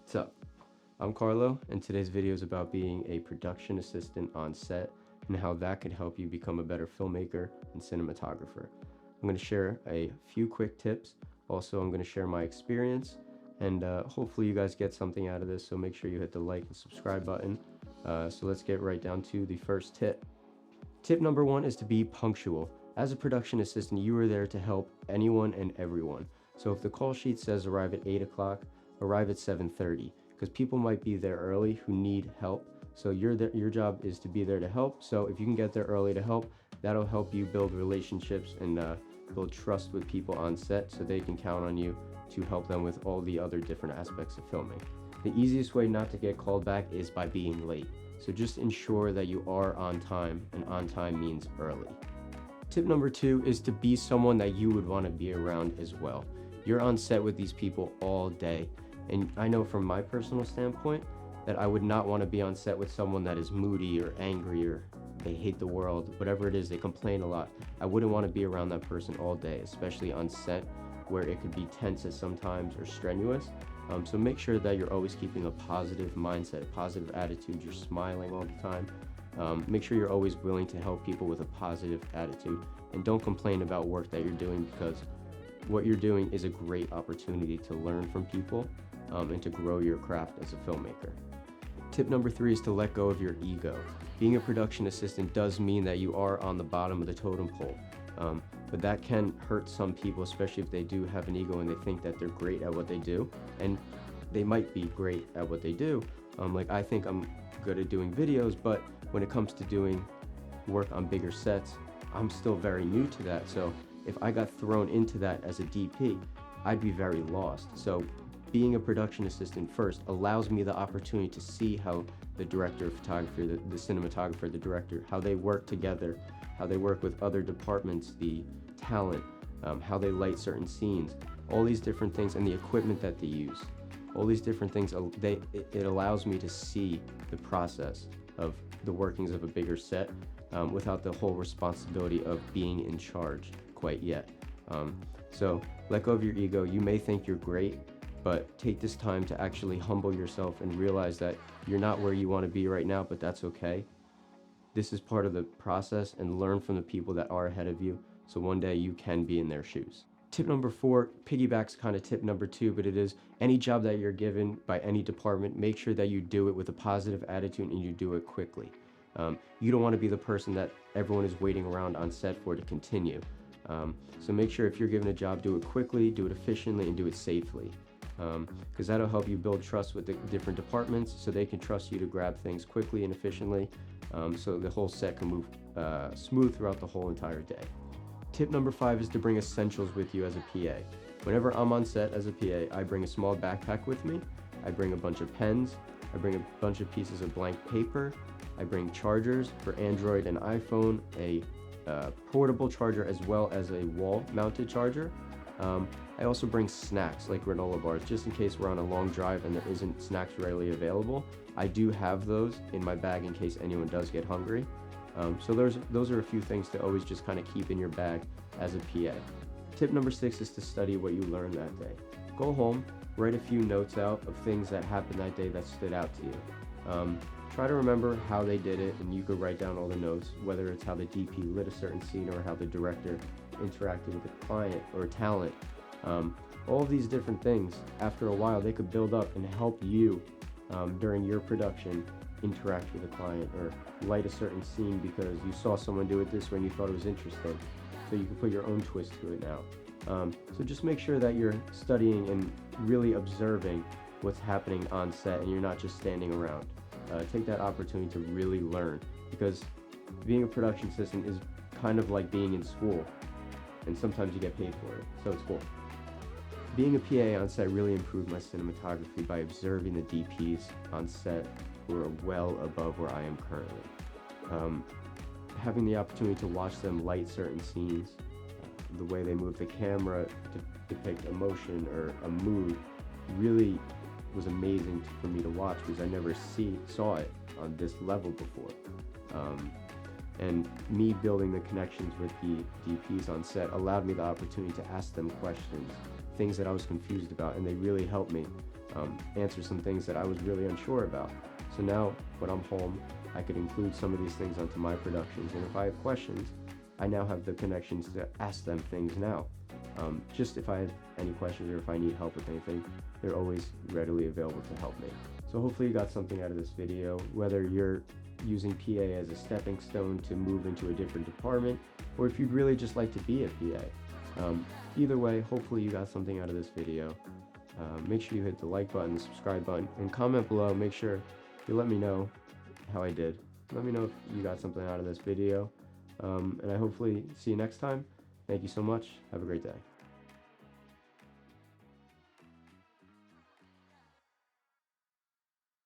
What's up? I'm Carlo, and today's video is about being a production assistant on set and how that could help you become a better filmmaker and cinematographer. I'm going to share a few quick tips. Also, I'm going to share my experience, and hopefully you guys get something out of this, so make sure you hit the like and subscribe button. So let's get right down to the first tip. Tip number one is to be punctual. As a production assistant, you are there to help anyone and everyone. So if the call sheet says arrive at 8 o'clock, arrive at 7:30, because people might be there early who need help. So your job is to be there to help. So if you can get there early to help, that'll help you build relationships and build trust with people on set, so they can count on you to help them with all the other different aspects of filming. The easiest way not to get called back is by being late. So just ensure that you are on time, and on time means early. Tip number two is to be someone that you would want to be around as well. You're on set with these people all day, and I know from my personal standpoint that I would not want to be on set with someone that is moody or angry or they hate the world, whatever it is, they complain a lot. I wouldn't want to be around that person all day, especially on set where it could be tense at sometimes or strenuous. So make sure that you're always keeping a positive mindset, a positive attitude, you're smiling all the time. Make sure you're always willing to help people with a positive attitude, and don't complain about work that you're doing, because what you're doing is a great opportunity to learn from people and to grow your craft as a filmmaker. Tip number three is to let go of your ego. Being a production assistant does mean that you are on the bottom of the totem pole, but that can hurt some people, especially if they do have an ego and they think that they're great at what they do, and they might be great at what they do. Like I think I'm good at doing videos, but when it comes to doing work on bigger sets, I'm still very new to that. So if I got thrown into that as a DP, I'd be very lost. So being a production assistant first allows me the opportunity to see how the director of photography, the cinematographer, the director, how they work together, how they work with other departments, the talent, how they light certain scenes, all these different things, and the equipment that they use. All these different things, it allows me to see the process of the workings of a bigger set without the whole responsibility of being in charge quite yet. So let go of your ego. You may think you're great, but take this time to actually humble yourself and realize that you're not where you want to be right now, but that's okay. This is part of the process, and learn from the people that are ahead of you, so one day you can be in their shoes. Tip number four piggybacks kind of tip number two, but it is any job that you're given by any department, make sure that you do it with a positive attitude and you do it quickly. You don't want to be the person that everyone is waiting around on set for to continue. So make sure if you're given a job, do it quickly, do it efficiently, and do it safely. Because that'll help you build trust with the different departments, so they can trust you to grab things quickly and efficiently, so the whole set can move smooth throughout the whole entire day. Tip number five is to bring essentials with you as a PA. Whenever I'm on set as a PA, I bring a small backpack with me. I bring a bunch of pens. I bring a bunch of pieces of blank paper. I bring chargers for Android and iPhone, a portable charger as well as a wall-mounted charger. I also bring snacks like granola bars, just in case we're on a long drive and there isn't snacks readily available. I do have those in my bag in case anyone does get hungry. So those are a few things to always just kind of keep in your bag as a PA. Tip number six is to study what you learned that day. Go home, write a few notes out of things that happened that day that stood out to you. Try to remember how they did it, and you could write down all the notes, whether it's how the DP lit a certain scene or how the director interacted with the client or talent. All of these different things, after a while, they could build up and help you during your production interact with a client or light a certain scene because you saw someone do it this way and you thought it was interesting. So you can put your own twist to it now. So just make sure that you're studying and really observing what's happening on set, and you're not just standing around. Take that opportunity to really learn, because being a production assistant is kind of like being in school, and sometimes you get paid for it, so it's cool. Being a PA on set really improved my cinematography by observing the DPs on set who are well above where I am currently. Having the opportunity to watch them light certain scenes, the way they move the camera to depict emotion or a mood, really was amazing for me to watch, because I never saw it on this level before. And me building the connections with the DPs on set allowed me the opportunity to ask them questions, things that I was confused about, and they really helped me answer some things that I was really unsure about. So now when I'm home, I could include some of these things onto my productions, and if I have questions, I now have the connections to ask them things now. Just if I have any questions or if I need help with anything, they're always readily available to help me. So hopefully you got something out of this video, whether you're using PA as a stepping stone to move into a different department, or if you'd really just like to be a PA. Either way, hopefully you got something out of this video. Make sure you hit the like button, the subscribe button, and comment below. Make sure you let me know how I did. Let me know if you got something out of this video. And I hopefully see you next time. Thank you so much. Have a great day.